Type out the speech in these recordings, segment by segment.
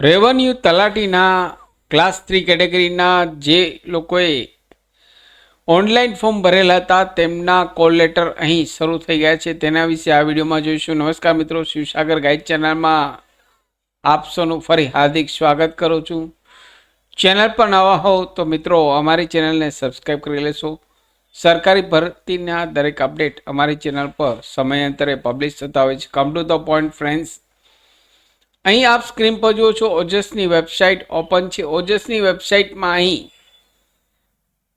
Revenue તલાટીના class 3 કેટેગરીના જે લોકોએ ઓનલાઈન ફોર્મ ભરેલા હતા તેમના કોલ લેટર અહીં શરૂ થઈ ગયા છે. તેના વિશે આ વિડીયોમાં જોઈશું. નમસ્કાર મિત્રો, શિવસાગર ગાઈડ ચેનલમાં આપ સૌનું ફરી હાર્દિક સ્વાગત કરું છું. ચેનલ પર નવા હો તો મિત્રો અમારી ચેનલને સબસ્ક્રાઈબ કરી લેશો. સરકારી ભરતીના દરેક અપડેટ અમારી ચેનલ પર સમયાંતરે પબ્લિશ થતા હોય છે. Come to the point friends, અહીં આપ સ્ક્રીન પર જુઓ છો ઓજસની વેબસાઇટ ઓપન છે. ઓજસની વેબસાઇટમાં અહીં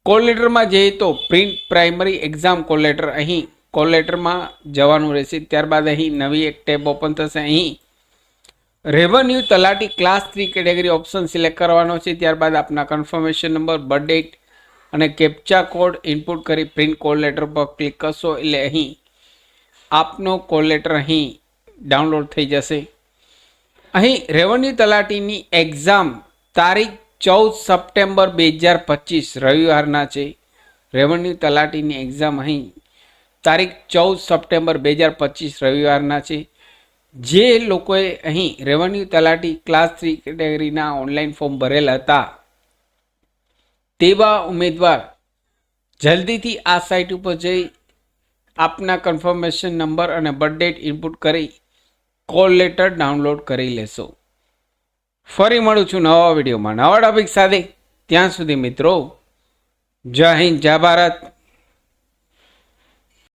કોલ લેટરમાં જઈએ તો print primary exam call letter, અહીં કોલ લેટરમાં જવાનું રહેશે. ત્યારબાદ અહીં નવી એક ટેબ ઓપન થશે. અહીં રેવન્યુ તલાટી ક્લાસ 3 કેટેગરી ઓપ્શન સિલેક્ટ કરવાનો છે. ત્યારબાદ આપના કન્ફર્મેશન નંબર, બર્થ ડેટ અને કેપ્ચા કોડ ઇનપુટ કરી પ્રિન્ટ કોલ લેટર પર ક્લિક કરશો એટલે અહીં આપનો કોલ લેટર અહીં ડાઉનલોડ થઈ જશે. અહીં રેવન્યુ તલાટીની એક્ઝામ તારીખ 14 સપ્ટેમ્બર 2025 રવિવારના છે. રેવન્યુ તલાટીની એક્ઝામ અહીં તારીખ 14 સપ્ટેમ્બર 2025 રવિવારના છે. જે લોકોએ અહીં રેવન્યુ તલાટી ક્લાસ 3 કેટેગરીના ઓનલાઈન ફોર્મ ભરેલા હતા તેવા ઉમેદવાર જલ્દીથી આ સાઇટ ઉપર જઈ આપના કન્ફર્મેશન નંબર અને બર્થ ડેટ ઇનપુટ કરી કોલ લેટર ડાઉનલોડ કરી લેશો. ફરી મળું છું નવા વિડીયોમાં નવા ટોપિક સાથે. ત્યાં સુધી મિત્રો, જય હિન્દ, જય ભારત.